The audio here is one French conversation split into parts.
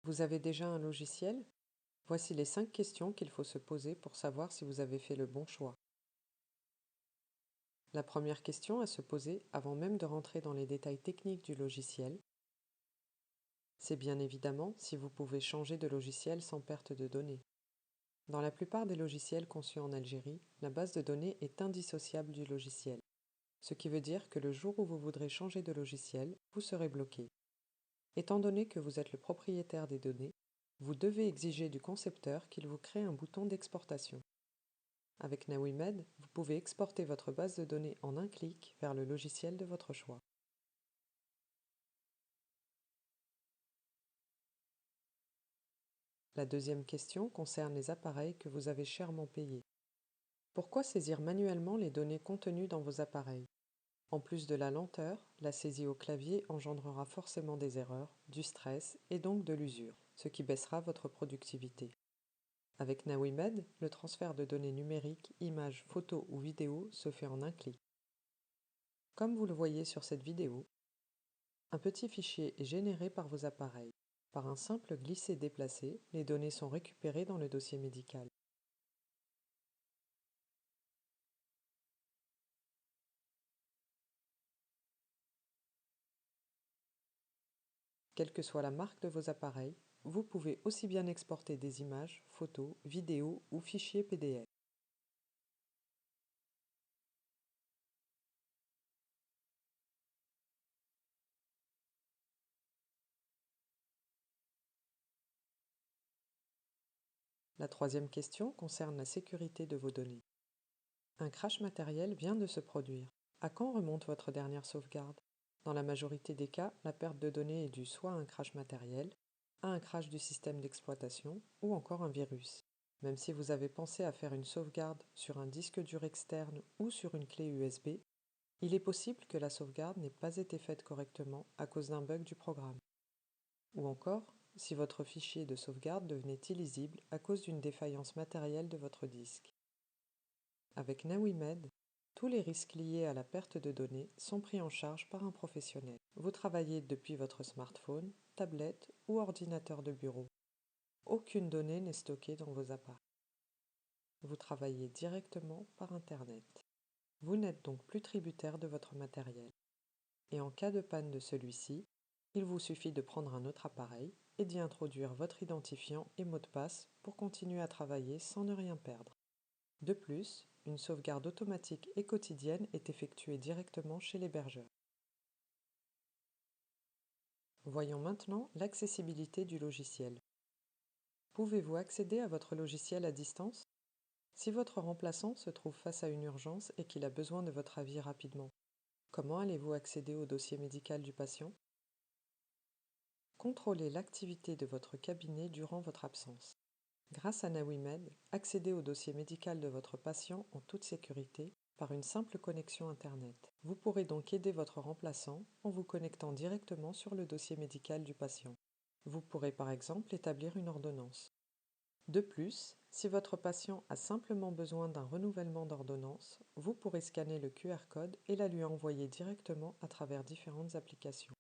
Vous avez déjà un logiciel? Voici les 5 questions qu'il faut se poser pour savoir si vous avez fait le bon choix. La première question à se poser avant même de rentrer dans les détails techniques du logiciel, c'est bien évidemment si vous pouvez changer de logiciel sans perte de données. Dans la plupart des logiciels conçus en Algérie, la base de données est indissociable du logiciel, ce qui veut dire que le jour où vous voudrez changer de logiciel, vous serez bloqué. Étant donné que vous êtes le propriétaire des données, vous devez exiger du concepteur qu'il vous crée un bouton d'exportation. Avec Nawimed, vous pouvez exporter votre base de données en un clic vers le logiciel de votre choix. La deuxième question concerne les appareils que vous avez chèrement payés. Pourquoi saisir manuellement les données contenues dans vos appareils? En plus de la lenteur, la saisie au clavier engendrera forcément des erreurs, du stress et donc de l'usure, ce qui baissera votre productivité. Avec Nawimed, le transfert de données numériques, images, photos ou vidéos se fait en un clic. Comme vous le voyez sur cette vidéo, un petit fichier est généré par vos appareils. Par un simple glisser-déplacer, les données sont récupérées dans le dossier médical. Quelle que soit la marque de vos appareils, vous pouvez aussi bien exporter des images, photos, vidéos ou fichiers PDF. La troisième question concerne la sécurité de vos données. Un crash matériel vient de se produire. À quand remonte votre dernière sauvegarde? Dans la majorité des cas, la perte de données est due soit à un crash matériel, à un crash du système d'exploitation ou encore un virus. Même si vous avez pensé à faire une sauvegarde sur un disque dur externe ou sur une clé USB, il est possible que la sauvegarde n'ait pas été faite correctement à cause d'un bug du programme. Ou encore, si votre fichier de sauvegarde devenait illisible à cause d'une défaillance matérielle de votre disque. Avec Nawimed, tous les risques liés à la perte de données sont pris en charge par un professionnel. Vous travaillez depuis votre smartphone, tablette ou ordinateur de bureau. Aucune donnée n'est stockée dans vos appareils. Vous travaillez directement par Internet. Vous n'êtes donc plus tributaire de votre matériel. Et en cas de panne de celui-ci, il vous suffit de prendre un autre appareil et d'y introduire votre identifiant et mot de passe pour continuer à travailler sans ne rien perdre. De plus, une sauvegarde automatique et quotidienne est effectuée directement chez l'hébergeur. Voyons maintenant l'accessibilité du logiciel. Pouvez-vous accéder à votre logiciel à distance? Si votre remplaçant se trouve face à une urgence et qu'il a besoin de votre avis rapidement, comment allez-vous accéder au dossier médical du patient? Contrôlez l'activité de votre cabinet durant votre absence. Grâce à Nawimed, accédez au dossier médical de votre patient en toute sécurité par une simple connexion Internet. Vous pourrez donc aider votre remplaçant en vous connectant directement sur le dossier médical du patient. Vous pourrez par exemple établir une ordonnance. De plus, si votre patient a simplement besoin d'un renouvellement d'ordonnance, vous pourrez scanner le QR code et la lui envoyer directement à travers différentes applications.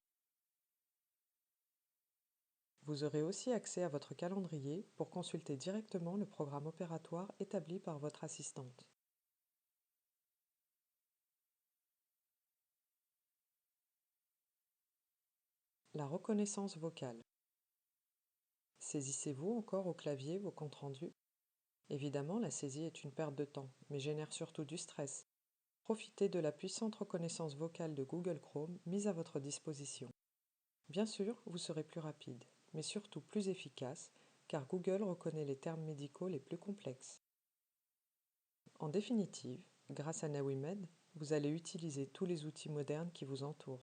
Vous aurez aussi accès à votre calendrier pour consulter directement le programme opératoire établi par votre assistante. La reconnaissance vocale. Saisissez-vous encore au clavier vos comptes rendus? Évidemment, la saisie est une perte de temps, mais génère surtout du stress. Profitez de la puissante reconnaissance vocale de Google Chrome mise à votre disposition. Bien sûr, vous serez plus rapide, mais surtout plus efficace, car Google reconnaît les termes médicaux les plus complexes. En définitive, grâce à Nawimed, vous allez utiliser tous les outils modernes qui vous entourent.